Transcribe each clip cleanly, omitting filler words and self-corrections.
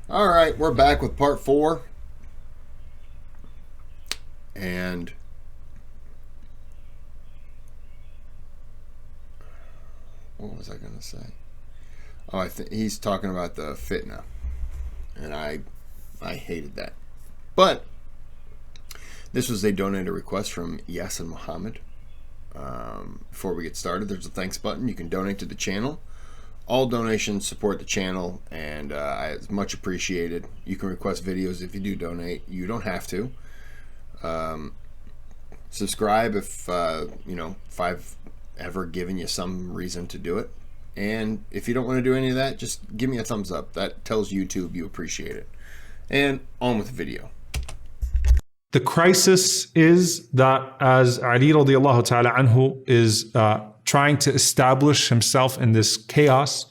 All right, we're back with part 4. And what was I going to say? Oh, I think he's talking about the fitna. And I hated that. But this was a donator request from Yasin Mohamed. Before we get started, there's a thanks button. You can donate to the channel. All donations support the channel, and it's much appreciated. You can request videos if you do donate. You don't have to. Subscribe if I've ever given you some reason to do it. And if you don't want to do any of that, just give me a thumbs up. That tells YouTube you appreciate it. And on with the video. The crisis is that as Ali radiallahu ta'ala anhu is trying to establish himself in this chaos,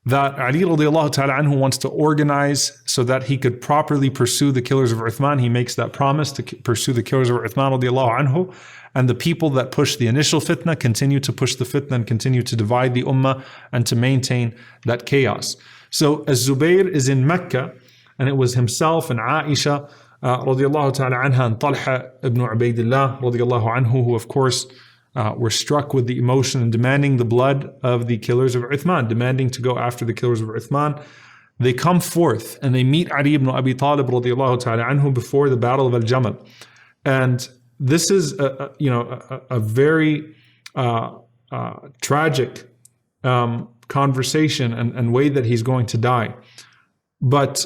that Ali radiallahu ta'ala anhu wants to organize so that he could properly pursue the killers of Uthman. He makes that promise to pursue the killers of Uthman radiallahu anhu. And the people that push the initial fitna continue to push the fitna and continue to divide the ummah and to maintain that chaos. So as Zubayr is in Mecca, and it was himself and Aisha radiallahu ta'ala anha and Talha ibn Ubaidillah radiallahu anhu, who of course were struck with the emotion and demanding the blood of the killers of Uthman, demanding to go after the killers of Uthman. They come forth and they meet Ali ibn Abi Talib radiallahu ta'ala anhu before the Battle of Al-Jamal. And this is a very tragic conversation and way that he's going to die. But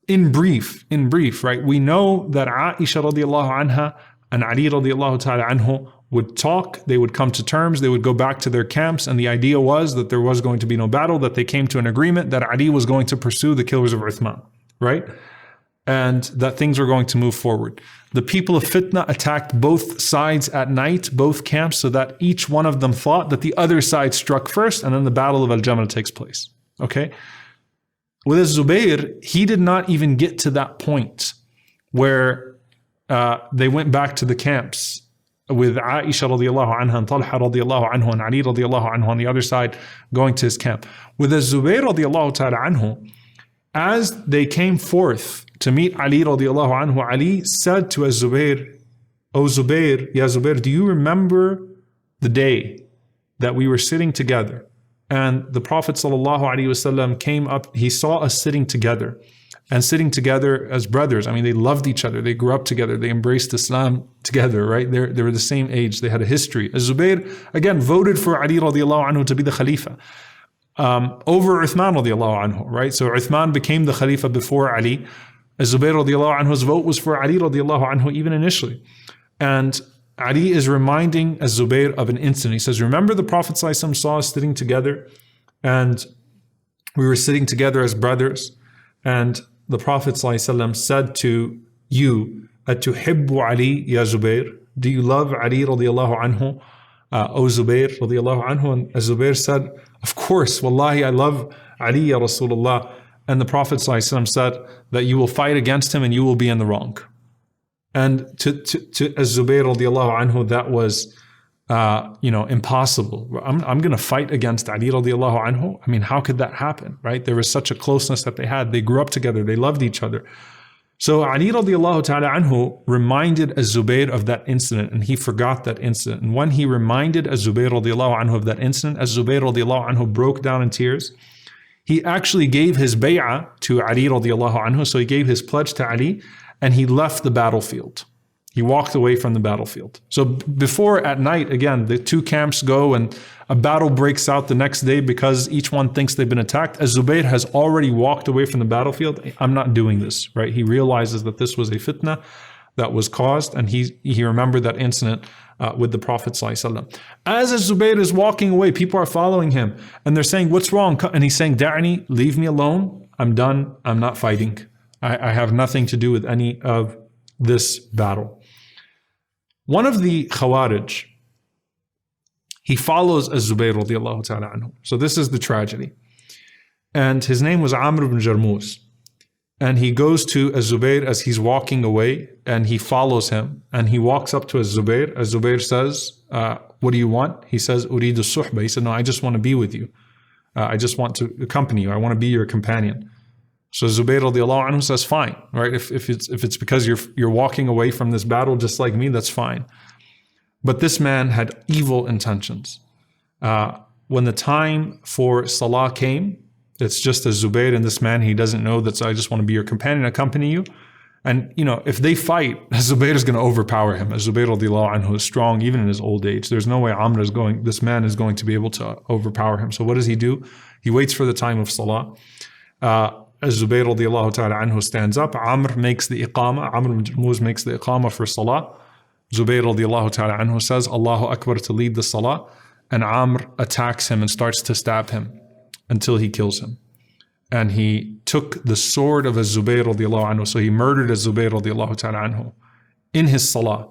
in brief, right, we know that Aisha radiallahu anha and Ali radiallahu ta'ala anhu would talk, they would come to terms, they would go back to their camps, and the idea was that there was going to be no battle, that they came to an agreement that Ali was going to pursue the killers of Uthman, right? And that things were going to move forward. The people of Fitna attacked both sides at night, both camps, so that each one of them thought that the other side struck first, and then the Battle of Al-Jamal takes place, okay? With Zubayr, he did not even get to that point where they went back to the camps with Aisha radiallahu anha and Talha radiallahu anhu and Ali radiallahu anhu on the other side going to his camp. With Zubayr radiallahu ta'ala anhu, as they came forth to meet Ali radiallahu anhu, Ali said to Zubayr, "O Zubayr, Ya Zubayr, do you remember the day that we were sitting together and the Prophet sallallahu alaihi wasallam came up, he saw us sitting together and sitting together as brothers. I mean, they loved each other. They grew up together. They embraced Islam together, right? They were the same age. They had a history. Zubayr, again, voted for Ali radiallahu anhu to be the Khalifa over Uthman radiallahu anhu, right? So Uthman became the Khalifa before Ali. Zubayr radiallahu anhu's vote was for Ali radiallahu anhu even initially. And Ali is reminding Zubayr of an incident. He says, remember the Prophet ﷺ saw us sitting together and we were sitting together as brothers, and the Prophet ﷺ said to you, "Atuhibbu Ali ya Zubayr? Do you love Ali radiallahu anhu, O Zubayr radiallahu anhu?" And Zubayr said, "Of course, wallahi, I love Ali ya Rasulullah." And the Prophet ﷺ said that you will fight against him and you will be in the wrong. And to Zubayr radiallahu anhu, that was impossible. I'm going to fight against Ali radiallahu anhu. I mean, how could that happen, right? There was such a closeness that they had. They grew up together. They loved each other. So Ali radiallahu ta'ala anhu reminded Zubayr of that incident, and he forgot that incident. And when he reminded Zubayr radiallahu anhu of that incident, Zubayr radiallahu anhu broke down in tears. He actually gave his bay'ah to Ali radiallahu anhu. So he gave his pledge to Ali, and he left the battlefield. He walked away from the battlefield. So before at night, again, the two camps go and a battle breaks out the next day because each one thinks they've been attacked. As Zubayr has already walked away from the battlefield, I'm not doing this, right? He realizes that this was a fitna that was caused, and he remembered that incident with the Prophet ﷺ. As Zubayr is walking away, people are following him and they're saying, "What's wrong?" And he's saying, "Da'ani, leave me alone. I'm done. I'm not fighting. I have nothing to do with any of this battle." One of the Khawarij, he follows Zubayr radiallahu ta'ala anhu. So this is the tragedy. And his name was Amr ibn Jarmus. And he goes to Zubayr as he's walking away, and he follows him. And he walks up to Zubayr. Zubayr says, "What do you want?" He says, "Uridu suhba." He said, "No, I just want to be with you. I just want to accompany you. I want to be your companion." So Zubayr radiallahu anhu says, fine, right? If it's because you're walking away from this battle just like me, that's fine. But this man had evil intentions. When the time for Salah came, it's just as Zubayr and this man, he doesn't know that, so I just want to be your companion, accompany you. And, if they fight, Zubayr is going to overpower him. As Zubayr radiallahu anhu is strong, even in his old age. There's no way this man is going to be able to overpower him. So what does he do? He waits for the time of Salah. As Zubayr radiallahu ta'ala anhu stands up, Amr makes the iqamah. Amr ibn Jarmuz makes the iqamah for Salah. Zubayr radiallahu ta'ala anhu says, Allahu Akbar, to lead the Salah. And Amr attacks him and starts to stab him until he kills him. And he took the sword of Zubayr radiallahu anhu. So he murdered Zubayr radiallahu ta'ala anhu in his salah.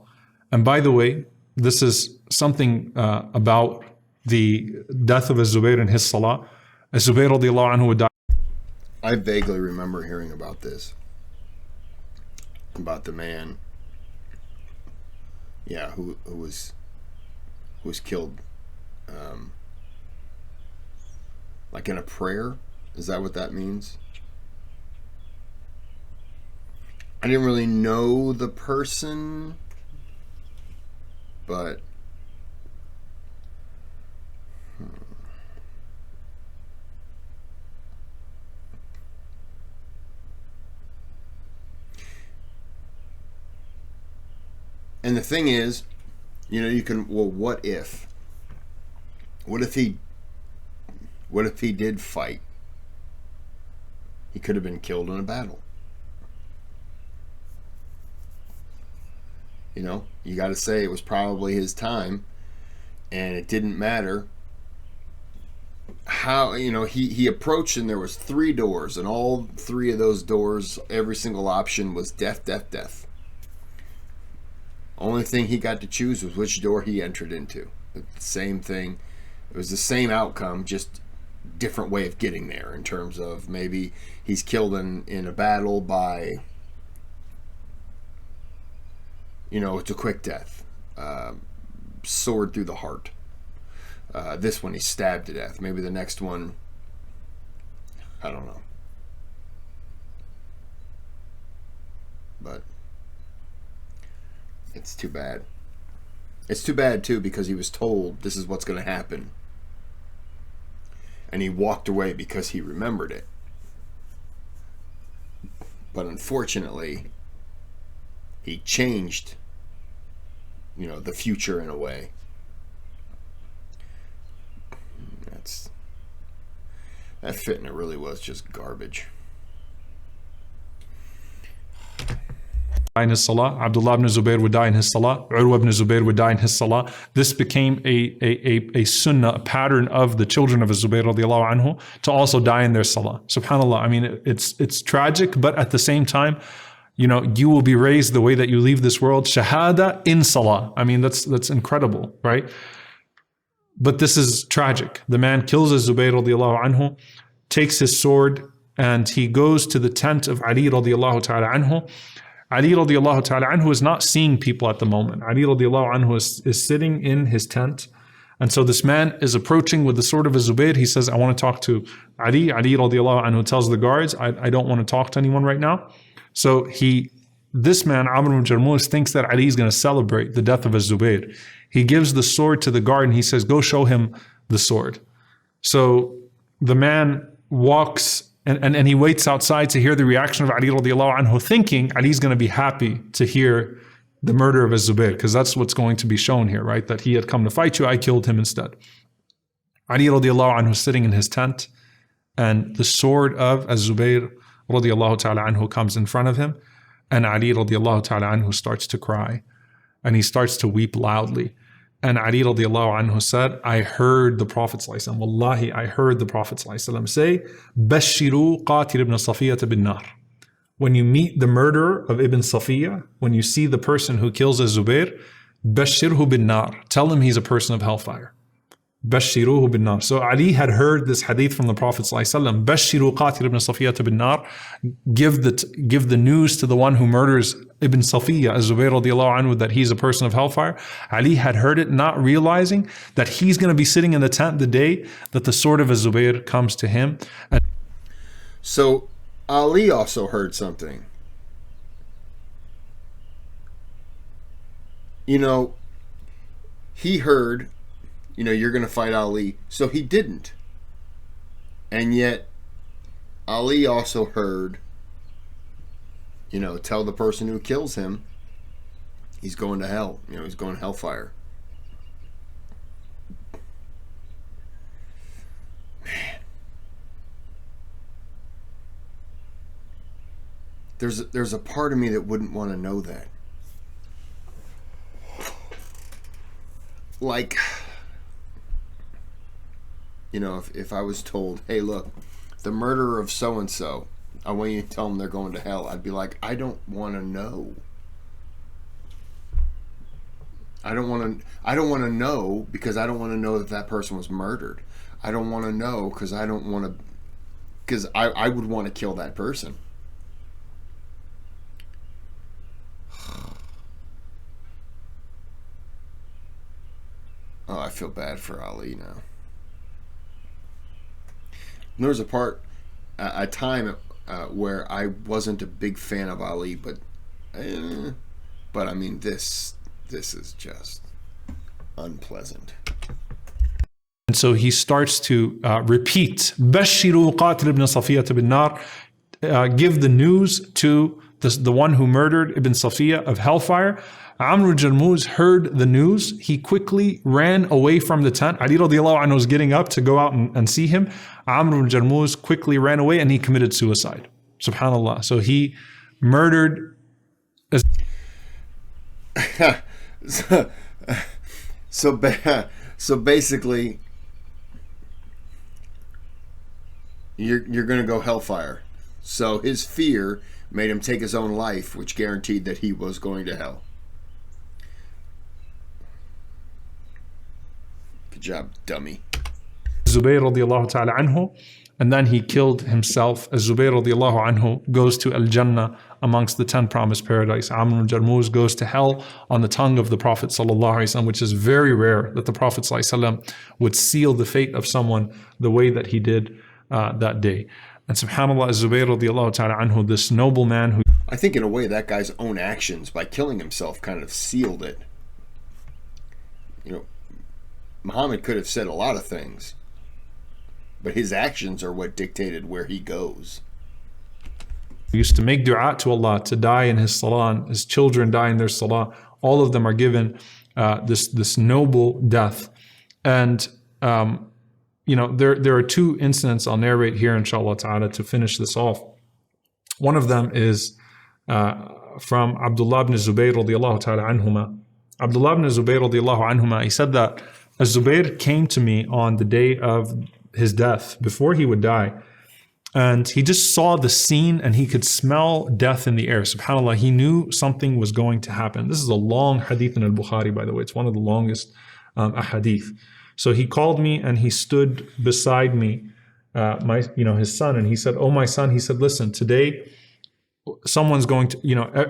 And by the way, this is something about the death of Zubayr in his salah. Zubayr radiallahu anhu would die. I vaguely remember hearing about this. About the man, who was killed like in a prayer. Is that what that means? I didn't really know the person, but and the thing is, you can, what if he did fight? He could have been killed in a battle. You got to say it was probably his time, and it didn't matter how, he approached, and there was 3 doors, and all 3 of those doors, every single option was death, death, death. Only thing he got to choose was which door he entered into. The same thing. It was the same outcome, just different way of getting there, in terms of maybe he's killed in a battle by, it's a quick death, sword through the heart. This one he's stabbed to death. Maybe the next one, I don't know. But it's too bad. It's too bad too, because he was told this is what's going to happen. And he walked away because he remembered it. But unfortunately, he changed, the future in a way. That fitna really was just garbage. In his salah, Abdullah ibn Zubayr would die in his salah, Urwa ibn Zubayr would die in his salah. This became a sunnah, a pattern of the children of Zubayr radiallahu anhu to also die in their salah. Subhanallah, I mean, it's tragic, but at the same time, you will be raised the way that you leave this world, shahada in salah. I mean, that's incredible, right? But this is tragic. The man kills Zubayr radiallahu anhu, takes his sword, and he goes to the tent of Ali radiallahu ta'ala anhu. Ali radiallahu ta'ala anhu is not seeing people at the moment. Ali radiallahu anhu is sitting in his tent. And so this man is approaching with the sword of Zubayr. He says, I want to talk to Ali. Ali radiallahu anhu tells the guards, I don't want to talk to anyone right now. So this man, Amr ibn Jarmuz, thinks that Ali is going to celebrate the death of Zubayr. He gives the sword to the guard and he says, go show him the sword. So the man walks and he waits outside to hear the reaction of Ali radiallahu anhu, thinking Ali's going to be happy to hear the murder of Zubayr, because that's what's going to be shown here, right? That he had come to fight you, I killed him instead. Ali radiallahu anhu is sitting in his tent, and the sword of Zubayr radiallahu ta'ala anhu comes in front of him, and Ali radiallahu ta'ala anhu starts to cry, and he starts to weep loudly. And Ali radiallahu anhu said, I heard the Prophet sallallahu alaihi wasallam, wallahi, I heard the Prophet sallallahu alaihi wasallam say, Bashiru qatil ibn Safiyya bin nar. When you meet the murderer of Ibn Safiyya, when you see the person who kills Zubayr, Bashirhu bin nar. Tell him he's a person of hellfire. Bashiruhu bin nar. So Ali had heard this hadith from the Prophet ﷺ. Bashiru qatil ibn Safiyya bin nar. Give the news to the one who murders Ibn Safiyya, Zubayr radiallahu anhu, that he's a person of hellfire. Ali had heard it, not realizing that he's going to be sitting in the tent the day that the sword of Zubayr comes to him. So Ali also heard something. You know, he heard, you're going to fight Ali, so he didn't. And yet, Ali also heard, tell the person who kills him, he's going to hell. He's going to hellfire. Man. There's a part of me that wouldn't want to know that. Like, if I was told, hey, look, the murderer of so-and-so, I want you to tell them they're going to hell, I'd be like, I don't want to know. I don't want to know because I don't want to know that person was murdered. I don't want to know because I would want to kill that person. Oh, I feel bad for Ali now. There was a time where I wasn't a big fan of Ali, but I mean, this is just unpleasant. And so he starts to repeat, "Bashiru qatil ibn Safiyah ibn Nar," give the news to the one who murdered Ibn Safiyah of hellfire. Amr al-Jarmuz heard the news. He quickly ran away from the tent. Ali radiallahu anhu was getting up to go out and see him. Amr al-Jarmuz quickly ran away and he committed suicide. Subhanallah. So he murdered. So basically, you're going to go hellfire. So his fear made him take his own life, which guaranteed that he was going to hell. Good job, dummy. Zubayr radiallahu ta'ala anhu, and then he killed himself. As Zubayr radiallahu anhu goes to Al-Jannah amongst the 10 promised paradise. Amr al-Jarmuz goes to hell on the tongue of the Prophet sallallahu alaihi wasallam, which is very rare that the Prophet sallallahu alaihi wasallam would seal the fate of someone the way that he did that day. And subhanAllah, Zubayr radiallahu ta'ala anhu, this noble man who... I think in a way that guy's own actions by killing himself kind of sealed it. Mohammed could have said a lot of things, but his actions are what dictated where he goes. He used to make dua to Allah to die in his salah, his children die in their salah. All of them are given this noble death. And there are 2 incidents I'll narrate here, inshallah ta'ala, to finish this off. One of them is from Abdullah ibn Zubayr radiallahu ta'ala anhuma. Abdullah ibn Zubayr radiallahu anhuma, he said that Zubayr came to me on the day of his death, before he would die, and he just saw the scene and he could smell death in the air. SubhanAllah, he knew something was going to happen. This is a long hadith in al-Bukhari, by the way. It's one of the longest ahadith. So he called me and he stood beside me, his son, and he said, "Oh, my son," he said, "listen, today someone's going to,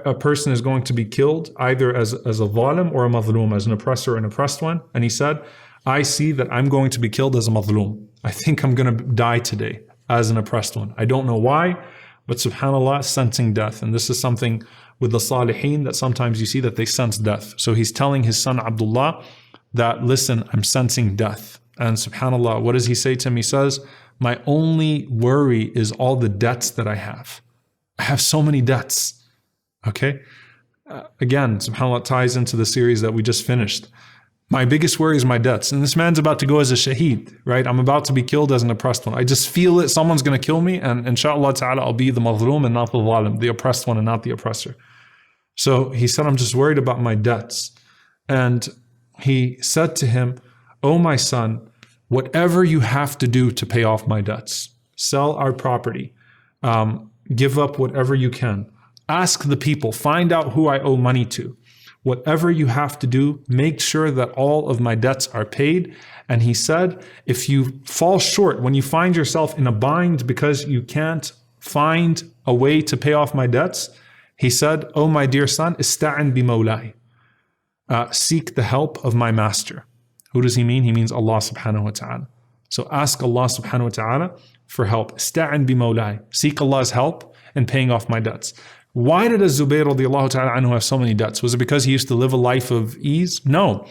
a person is going to be killed either as a zalim or a madhloom, as an oppressor or an oppressed one." And he said, "I see that I'm going to be killed as a madhloom. I think I'm going to die today as an oppressed one. I don't know why, but subhanAllah, sensing death." And this is something with the salihin that sometimes you see that they sense death. So he's telling his son Abdullah that, "Listen, I'm sensing death." And subhanAllah, what does he say to him? He says, "My only worry is all the debts that I have. I have so many debts." Okay? Again, subhanAllah, ties into the series that we just finished. My biggest worry is my debts. And this man's about to go as a shaheed, right? I'm about to be killed as an oppressed one. I just feel it. Someone's going to kill me. And inshallah ta'ala, I'll be the madhloom and not the zalim, the oppressed one and not the oppressor. So he said, "I'm just worried about my debts." And he said to him, "Oh, my son, whatever you have to do to pay off my debts, sell our property, give up whatever you can, ask the people, find out who I owe money to. Whatever you have to do, make sure that all of my debts are paid." And he said, if you fall short, when you find yourself in a bind because you can't find a way to pay off my debts, he said, "Oh, my dear son, ista'in bi mawlai. Seek the help of my master." Who does he mean? He means Allah subhanahu wa ta'ala. So ask Allah subhanahu wa ta'ala for help. Ista'in bi mawlai. Seek Allah's help in paying off my debts. Why did Zubayr radiallahu ta'ala anhu have so many debts? Was it because he used to live a life of ease? No.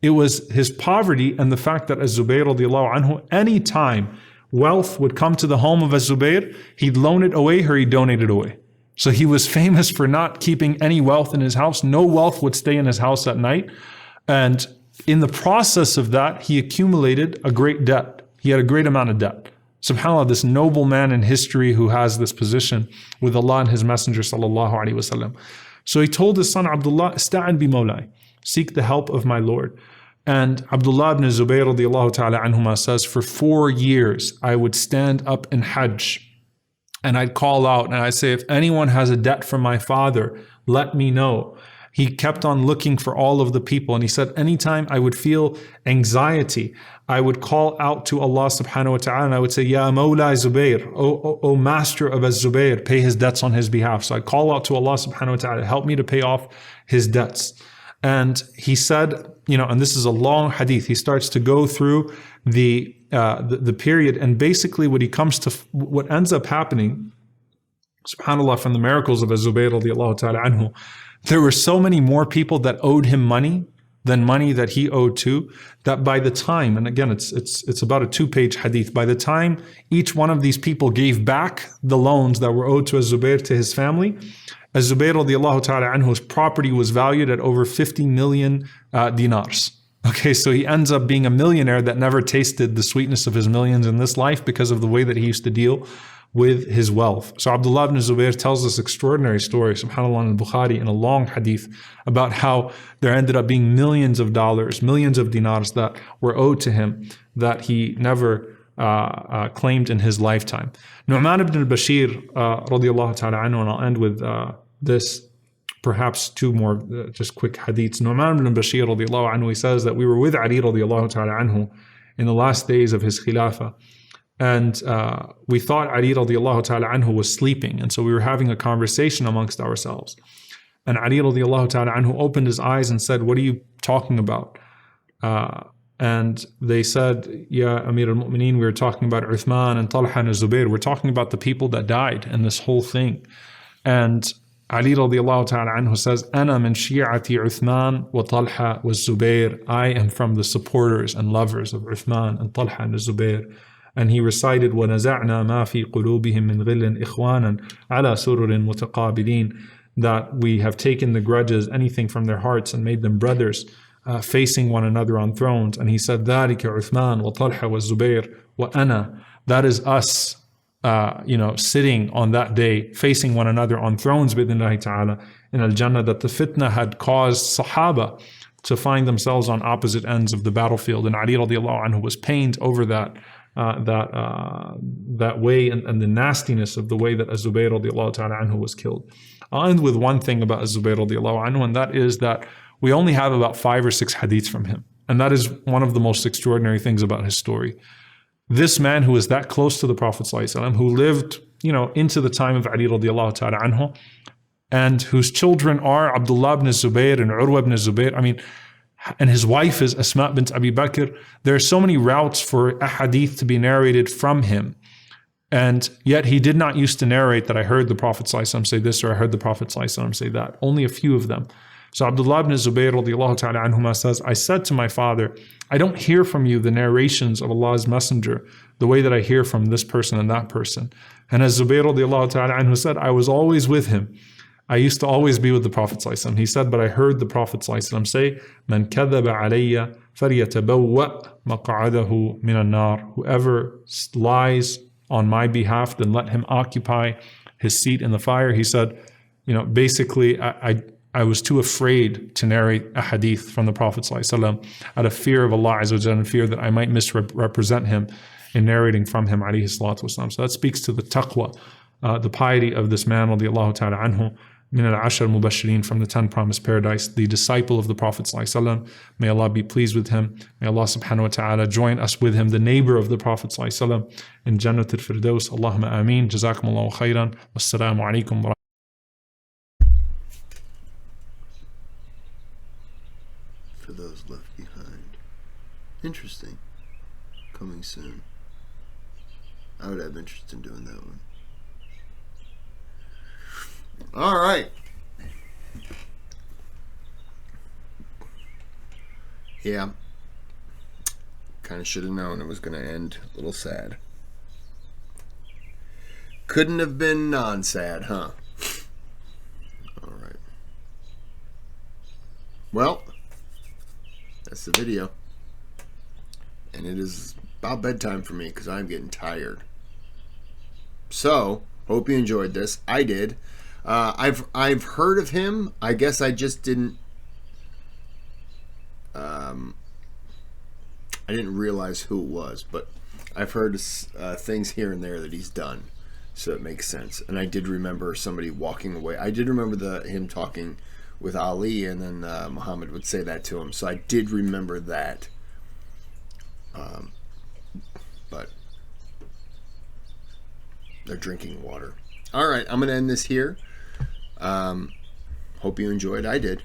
It was his poverty and the fact that Zubayr radiallahu anhu, any time wealth would come to the home of Zubayr, he'd loan it away or he'd donate it away. So he was famous for not keeping any wealth in his house. No wealth would stay in his house at night. And in the process of that, he accumulated a great debt. He had a great amount of debt. SubhanAllah, this noble man in history who has this position with Allah and His Messenger sallallahu alaihi wasallam. So he told his son Abdullah, "Ista'in bi mawlai, seek the help of my Lord." And Abdullah ibn Zubayr radiallahu ta'ala anhuma says, for 4 years I would stand up in Hajj and I'd call out and I'd say, if anyone has a debt from my father, let me know. He kept on looking for all of the people. And he said, anytime I would feel anxiety, I would call out to Allah subhanahu wa ta'ala and I would say, Ya Mawla Zubayr, O master of Az-Zubayr, pay his debts on his behalf. So I'd call out to Allah subhanahu wa ta'ala, help me to pay off his debts. And he said, and this is a long hadith, he starts to go through the period, and basically what ends up happening, subhanAllah, from the miracles of Az-Zubayr radiallahu ta'ala anhu, there were so many more people that owed him money than money that he owed to, that by the time, and again, it's about a 2-page hadith, by the time each one of these people gave back the loans that were owed to Az-Zubayr to his family, Az-Zubayr radiallahu ta'ala anhu's property was valued at over 50 million dinars. Okay, so he ends up being a millionaire that never tasted the sweetness of his millions in this life because of the way that he used to deal with his wealth. So Abdullah ibn Zubayr tells this extraordinary story, subhanAllah, in Bukhari, in a long hadith, about how there ended up being millions of dollars, millions of dinars that were owed to him that he never claimed in his lifetime. Nu'man ibn al-Bashir, radiallahu ta'ala anhu, and I'll end with this, perhaps 2 more just quick hadiths. Nu'man ibn Bashir radiallahu anhu, he says that we were with Ali radiallahu ta'ala anhu in the last days of his khilafah. And we thought Ali radiallahu ta'ala anhu was sleeping. And so we were having a conversation amongst ourselves. And Ali radiallahu ta'ala anhu opened his eyes and said, what are you talking about? And they said, Ya Amir al-Mu'mineen, we were talking about Uthman and Talha and Zubayr. We're talking about the people that died in this whole thing. And Ali radiallahu ta'ala anhu says, Ana min shi'ati Uthman wa Talha wa Zubayr. I am from the supporters and lovers of Uthman and Talha and Zubayr. And he recited, وَنَزَعْنَا مَا فِي قُلُوبِهِم مِّن غِلٍّ إِخْوَانًا عَلَى سُرُرٍ مُتَقَابِلِينَ, that we have taken the grudges, anything from their hearts, and made them brothers, facing one another on thrones. And he said, ذَلِكَ عُثْمَانَ وَطَلْحَ وَالزُّبَيْرُ وَأَنَا. That is us, sitting on that day, facing one another on thrones, bidnillahi ta'ala, in Al-Jannah, that the fitna had caused Sahaba to find themselves on opposite ends of the battlefield. And Ali radiallahu anhu was pained over that way and the nastiness of the way that Az-Zubayr radiallahu ta'ala anhu was killed. I'll end with one thing about Az-Zubayr radiallahu anhu, and that is that we only have about 5 or 6 hadiths from him. And that is one of the most extraordinary things about his story. This man who is that close to the Prophet ﷺ, who lived, into the time of Ali radiallahu ta'ala anhu, and whose children are Abdullah ibn Zubayr and Urwa ibn Zubayr, and his wife is Asma bint Abi Bakr. There are so many routes for a hadith to be narrated from him. And yet he did not used to narrate that I heard the Prophet ﷺ say this or I heard the Prophet ﷺ say that. Only a few of them. So Abdullah ibn Zubayr radiallahu ta'ala anhuma says, I said to my father, I don't hear from you the narrations of Allah's Messenger the way that I hear from this person and that person. And as Zubayr radiallahu ta'ala anhu said, I was always with him. I used to always be with the Prophet ﷺ. He said, but I heard the Prophet ﷺ say, Man kadhaba alayya falyatabawwa maq'adahu min an-nar. Whoever lies on my behalf, then let him occupy his seat in the fire. He said, basically, I was too afraid to narrate a hadith from the Prophet ﷺ out of fear of Allah Azza wa Jalla and fear that I might misrepresent him in narrating from him, alayhi salatu wasalam. So that speaks to the taqwa, the piety of this man, radiallahu ta'ala anhu, min al-ashar mubashirin, from the 10 promised paradise, the disciple of the Prophet ﷺ. May Allah be pleased with him. May Allah subhanahu wa ta'ala join us with him, the neighbor of the Prophet ﷺ, in Jannat al-Firdaus. Allahumma ameen. Jazakumullahu khairan. Wassalamu alaikum wa for those left behind. Interesting. Coming soon. I would have interest in doing that one. All right. Yeah. Kind of should have known it was going to end a little sad. Couldn't have been non-sad, huh? All right. Well, that's the video. And it is about bedtime for me because I'm getting tired. So, hope you enjoyed this. I did. I've heard of him. I guess I just didn't. I didn't realize who it was, but I've heard things here and there that he's done, so it makes sense. And I did remember somebody walking away. I did remember him talking with Ali, and then Mohamed would say that to him. So I did remember that. But they're drinking water. All right, I'm going to end this here. Hope you enjoyed. I did.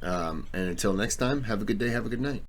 And until next time, have a good day, have a good night.